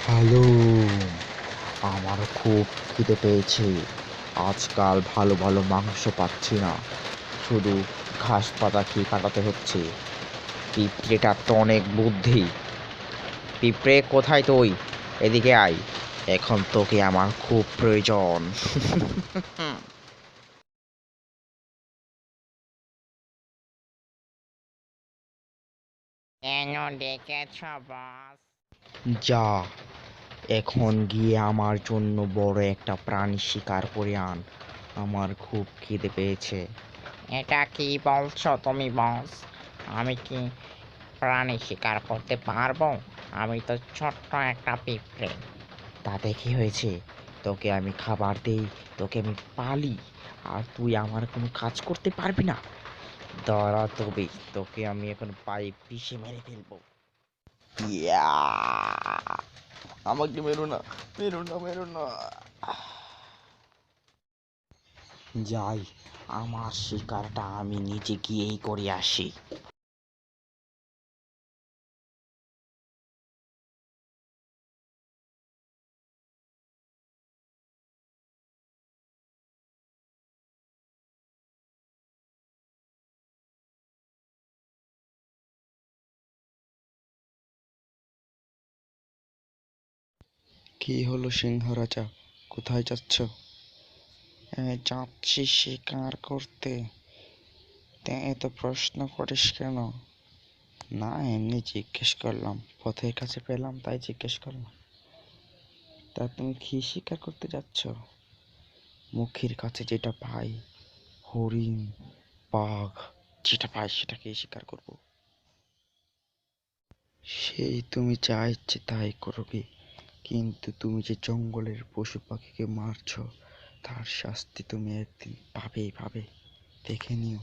Hello. আমার খুব খিদে পেয়েছে। আজকাল ভালো ভালো মাংস পাচ্ছি না, শুধু ঘাস পাতা খেয়ে কাটাতে হচ্ছে। পিঁপড়েটার তো অনেক বুদ্ধি। পিঁপড়ে কোথায় তুই? এদিকে আয়, এখন তোকে আমার খুব প্রয়োজন। কেন ডেকেছ বস? যা, এখন গিয়ে আমার জন্য বড় একটা প্রাণী শিকার করে আন। আমার খুব খিদে পেয়েছে। এটা কি বলছো তুমি বস? আমি কি প্রাণী শিকার করতে পারবো? আমি তো ছোট্ট একটা পিঁপড়ে। তাতে কি হয়েছে? তোকে আমি খাবার দেই, তোকে আমি পালি, আর তুই আমার কোনো কাজ করতে পারবি না। দাঁড়া, তবে তোকে আমি এখন পাইপ পিষে মেরে ফেলবো। ইয়া! আমাকে মেরো না, মেরো না, মেরো না। যাই, আমার শিকারটা আমি নিজে গিয়েই করে আসি। কি হলো সিংহ রাজা, কোথায় যাচ্ছ? যাচ্ছি শিকার করতে। এত প্রশ্ন করিস কেন? না, এমনি জিজ্ঞেস করলাম, পথের কাছে পেলাম তাই জিজ্ঞেস করলাম। তা তুমি কি শিকার করতে যাচ্ছ? মুখের কাছে যেটা পাই, হরিণ, বাঘ, যেটা পাই সেটাকেই শিকার করব। সেই তুমি যা ইচ্ছে তাই করবে, কিন্তু তুমি যে জঙ্গলের পশু পাখিকে মারছো, তার শাস্তি তুমি একদিন পাবেই পাবে, দেখে নিও।